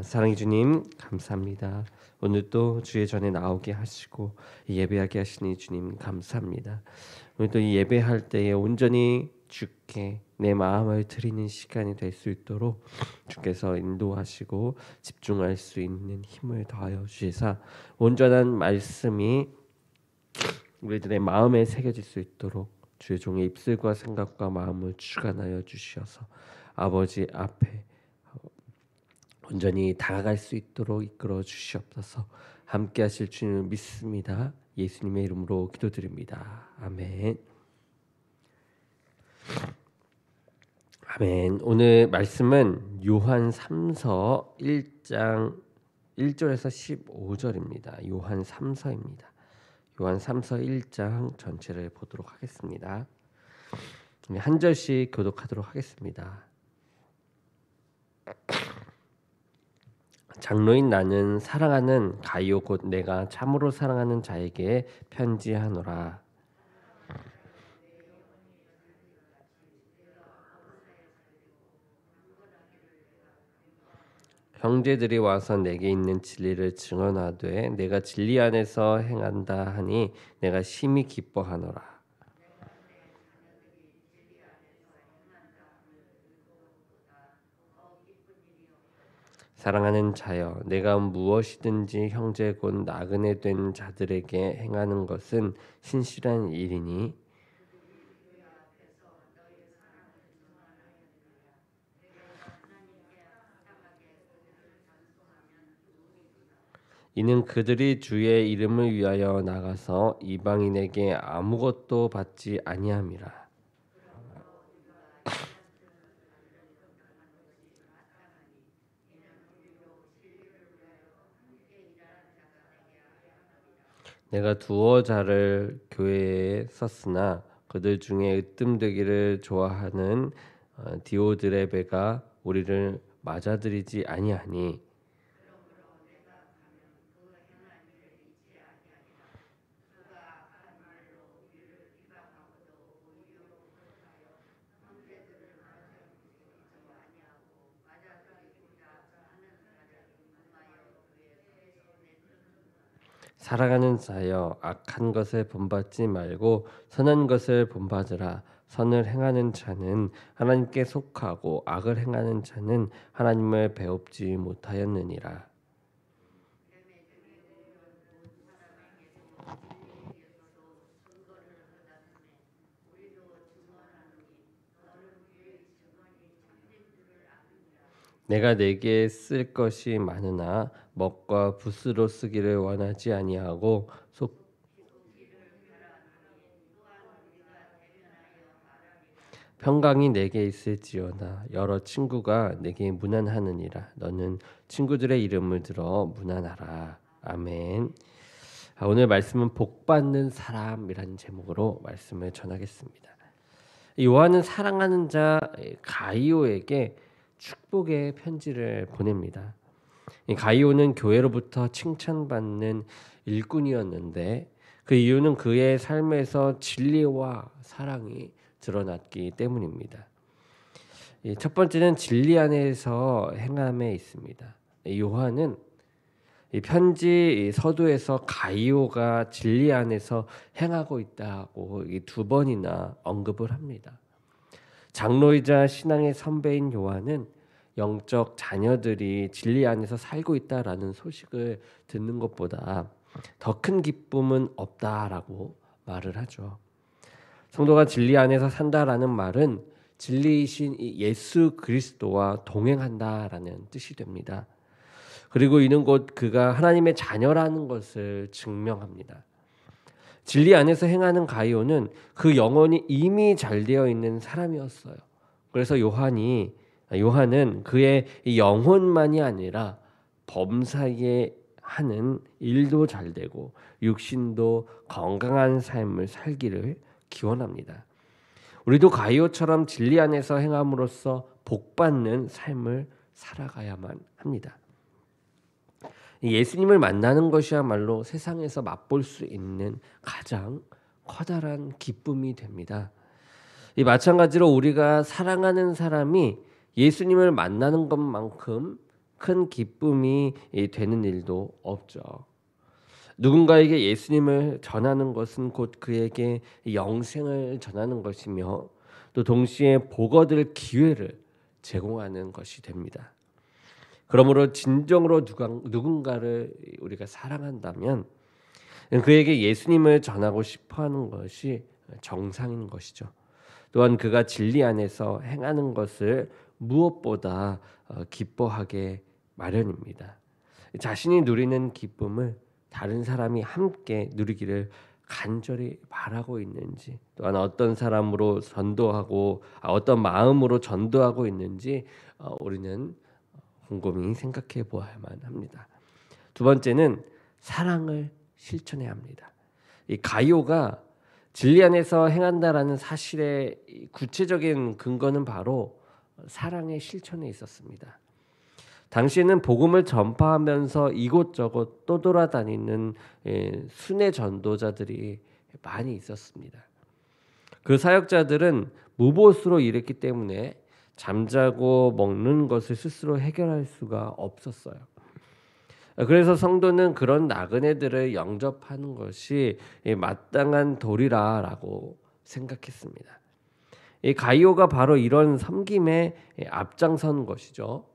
사랑해 주님 감사합니다. 오늘도 주의 전에 나오게 하시고 예배하게 하시니 주님 감사합니다. 오늘도 이 예배할 때에 온전히 주께 내 마음을 드리는 시간이 될 수 있도록 주께서 인도하시고 집중할 수 있는 힘을 더하여 주시사 온전한 말씀이 우리들의 마음에 새겨질 수 있도록 주의 종의 입술과 생각과 마음을 주관하여 주시어서 아버지 앞에 온전히 다가갈 수 있도록 이끌어 주시옵소서. 함께 하실 주님을 믿습니다. 예수님의 이름으로 기도드립니다. 아멘. 아멘. 오늘 말씀은 요한 3서 1장 1절에서 15절입니다. 요한 3서입니다. 요한 3서 1장 전체를 보도록 하겠습니다. 한 절씩 교독하도록 하겠습니다. 장로인 나는 사랑하는 가이오 곧 내가 참으로 사랑하는 자에게 편지하노라. 형제들이 와서 내게 있는 진리를 증언하되 내가 진리 안에서 행한다 하니 내가 심히 기뻐하노라. 사랑하는 자여, 내가 무엇이든지 형제 곧 나그네 된 자들에게 행하는 것은 신실한 일이니 이는 그들이 주의 이름을 위하여 나가서 이방인에게 아무것도 받지 아니함이라. 내가 두어 자를 교회에 썼으나 그들 중에 으뜸되기를 좋아하는 디오드레베가 우리를 맞아들이지 아니하니 사랑하는 자여 악한 것을 본받지 말고 선한 것을 본받으라. 선을 행하는 자는 하나님께 속하고 악을 행하는 자는 하나님을 배웁지 못하였느니라. 내가 내게 쓸 것이 많으나 먹과 붓으로 쓰기를 원하지 아니하고 평강이 내게 있을지어다. 여러 친구가 내게 문안하느니라. 너는 친구들의 이름을 들어 문안하라. 아멘. 오늘 말씀은 복받는 사람이라는 제목으로 말씀을 전하겠습니다. 요한은 사랑하는 자 가이오에게 축복의 편지를 보냅니다. 이 가이오는 교회로부터 칭찬받는 일꾼이었는데 그 이유는 그의 삶에서 진리와 사랑이 드러났기 때문입니다. 첫 번째는 진리 안에서 행함에 있습니다. 요한은 이 편지 서두에서 가이오가 진리 안에서 행하고 있다고 두 번이나 언급을 합니다. 장로이자 신앙의 선배인 요한은 영적 자녀들이 진리 안에서 살고 있다라는 소식을 듣는 것보다 더 큰 기쁨은 없다라고 말을 하죠. 성도가 진리 안에서 산다라는 말은 진리이신 예수 그리스도와 동행한다라는 뜻이 됩니다. 그리고 이는 곧 그가 하나님의 자녀라는 것을 증명합니다. 진리 안에서 행하는 가이오는 그 영혼이 이미 잘 되어 있는 사람이었어요. 그래서 요한은 그의 영혼만이 아니라 범사에 하는 일도 잘 되고 육신도 건강한 삶을 살기를 기원합니다. 우리도 가이오처럼 진리 안에서 행함으로써 복받는 삶을 살아가야만 합니다. 예수님을 만나는 것이야말로 세상에서 맛볼 수 있는 가장 커다란 기쁨이 됩니다. 이 마찬가지로 우리가 사랑하는 사람이 예수님을 만나는 것만큼 큰 기쁨이 되는 일도 없죠. 누군가에게 예수님을 전하는 것은 곧 그에게 영생을 전하는 것이며 또 동시에 복 얻을 기회를 제공하는 것이 됩니다. 그러므로 진정으로 누군가를 우리가 사랑한다면 그에게 예수님을 전하고 싶어하는 것이 정상인 것이죠. 또한 그가 진리 안에서 행하는 것을 무엇보다 기뻐하게 마련입니다. 자신이 누리는 기쁨을 다른 사람이 함께 누리기를 간절히 바라고 있는지, 또한 어떤 사람으로 전도하고 어떤 마음으로 전도하고 있는지 우리는 곰곰이 생각해 보아야만 합니다. 두 번째는 사랑을 실천해야 합니다. 이 가이오가 진리 안에서 행한다라는 사실의 구체적인 근거는 바로 사랑의 실천에 있었습니다. 당시에는 복음을 전파하면서 이곳저곳 떠돌아다니는 순회 전도자들이 많이 있었습니다. 그 사역자들은 무보수로 일했기 때문에 잠자고 먹는 것을 스스로 해결할 수가 없었어요. 그래서 성도는 그런 나그네들을 영접하는 것이 마땅한 도리라라고 생각했습니다. 이 가이오가 바로 이런 섬김에 앞장선 것이죠.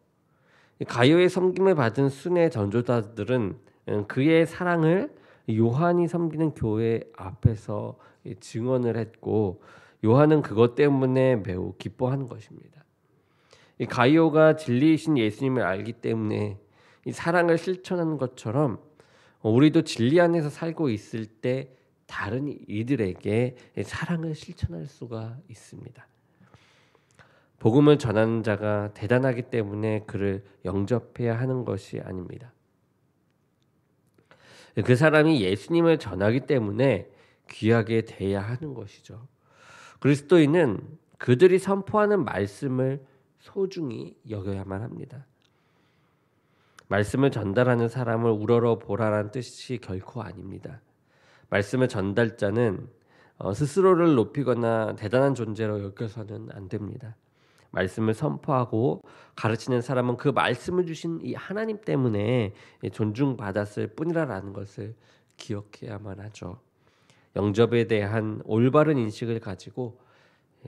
가이오의 섬김을 받은 순회 전도자들은 그의 사랑을 요한이 섬기는 교회 앞에서 증언을 했고 요한은 그것 때문에 매우 기뻐한 것입니다. 이 가이오가 진리이신 예수님을 알기 때문에 이 사랑을 실천하는 것처럼 우리도 진리 안에서 살고 있을 때 다른 이들에게 사랑을 실천할 수가 있습니다. 복음을 전하는 자가 대단하기 때문에 그를 영접해야 하는 것이 아닙니다. 그 사람이 예수님을 전하기 때문에 귀하게 대해야 하는 것이죠. 그리스도인은 그들이 선포하는 말씀을 소중히 여겨야만 합니다. 말씀을 전달하는 사람을 우러러 보라라는 뜻이 결코 아닙니다. 말씀의 전달자는 스스로를 높이거나 대단한 존재로 여겨서는 안 됩니다. 말씀을 선포하고 가르치는 사람은 그 말씀을 주신 이 하나님 때문에 존중받았을 뿐이라는 것을 기억해야만 하죠. 영접에 대한 올바른 인식을 가지고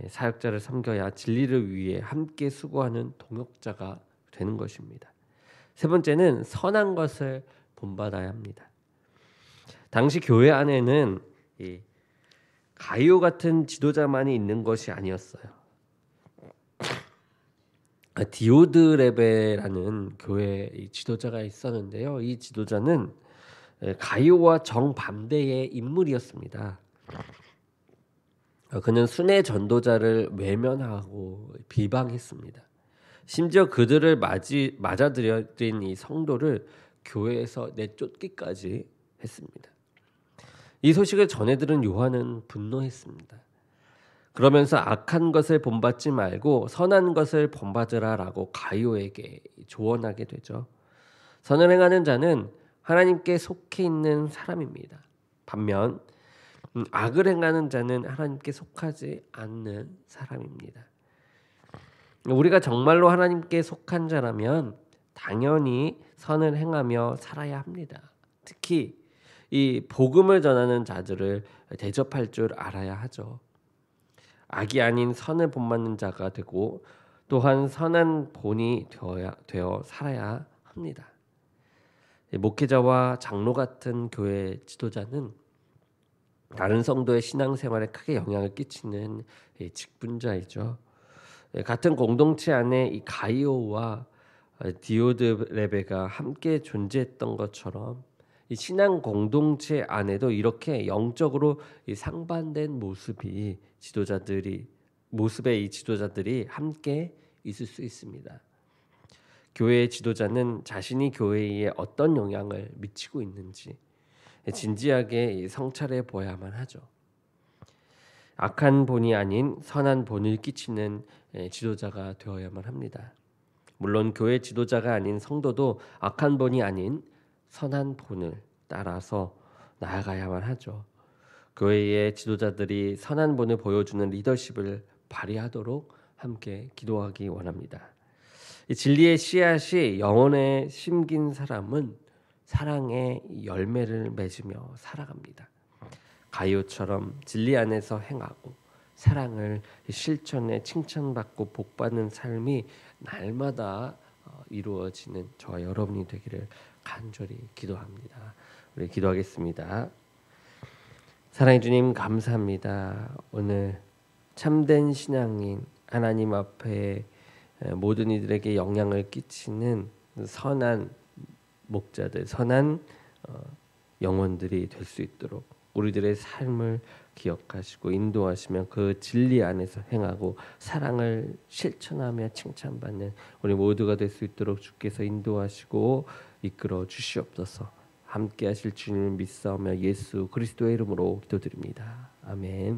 사역자를 섬겨야 진리를 위해 함께 수고하는 동역자가 되는 것입니다. 세 번째는 선한 것을 본받아야 합니다. 당시 교회 안에는 이 가이오 같은 지도자만이 있는 것이 아니었어요. 디오드레베라는 교회 지도자가 있었는데요. 이 지도자는 가이오와 정반대의 인물이었습니다. 그는 순회 전도자를 외면하고 비방했습니다. 심지어 그들을 맞아들여진 이 성도를 교회에서 내쫓기까지 했습니다. 이 소식을 전해 들은 요한은 분노했습니다. 그러면서 악한 것을 본받지 말고 선한 것을 본받으라라고 가이오에게 조언하게 되죠. 선을 행하는 자는 하나님께 속해 있는 사람입니다. 반면 악을 행하는 자는 하나님께 속하지 않는 사람입니다. 우리가 정말로 하나님께 속한 자라면 당연히 선을 행하며 살아야 합니다. 특히 이 복음을 전하는 자들을 대접할 줄 알아야 하죠. 악이 아닌 선을 본받는 자가 되고 또한 선한 본이 되어 살아야 합니다. 목회자와 장로 같은 교회 지도자는 다른 성도의 신앙생활에 크게 영향을 끼치는 직분자이죠. 같은 공동체 안에 이 가이오와 디오드레베가 함께 존재했던 것처럼 이 신앙 공동체 안에도 이렇게 영적으로 이 상반된 모습의 이 지도자들이 함께 있을 수 있습니다. 교회의 지도자는 자신이 교회에 어떤 영향을 미치고 있는지 진지하게 성찰해 보아야만 하죠. 악한 본이 아닌 선한 본을 끼치는 지도자가 되어야만 합니다. 물론 교회 지도자가 아닌 성도도 악한 본이 아닌 선한 본을 따라서 나아가야만 하죠. 교회의 지도자들이 선한 본을 보여주는 리더십을 발휘하도록 함께 기도하기 원합니다. 이 진리의 씨앗이 영혼에 심긴 사람은 사랑의 열매를 맺으며 살아갑니다. 가이오처럼 진리 안에서 행하고 사랑을 실천해 칭찬받고 복받는 삶이 날마다 이루어지는 저와 여러분이 되기를 간절히 기도합니다. 우리 기도하겠습니다. 사랑해 주님 감사합니다. 오늘 참된 신앙인 하나님 앞에 모든 이들에게 영향을 끼치는 선한 목자들, 선한 영혼들이 될 수 있도록 우리들의 삶을 기억하시고 인도하시면 그 진리 안에서 행하고 사랑을 실천하며 칭찬받는 우리 모두가 될 수 있도록 주께서 인도하시고 이끌어 주시옵소서. 함께 하실 주님을 믿사오며 예수 그리스도의 이름으로 기도드립니다. 아멘.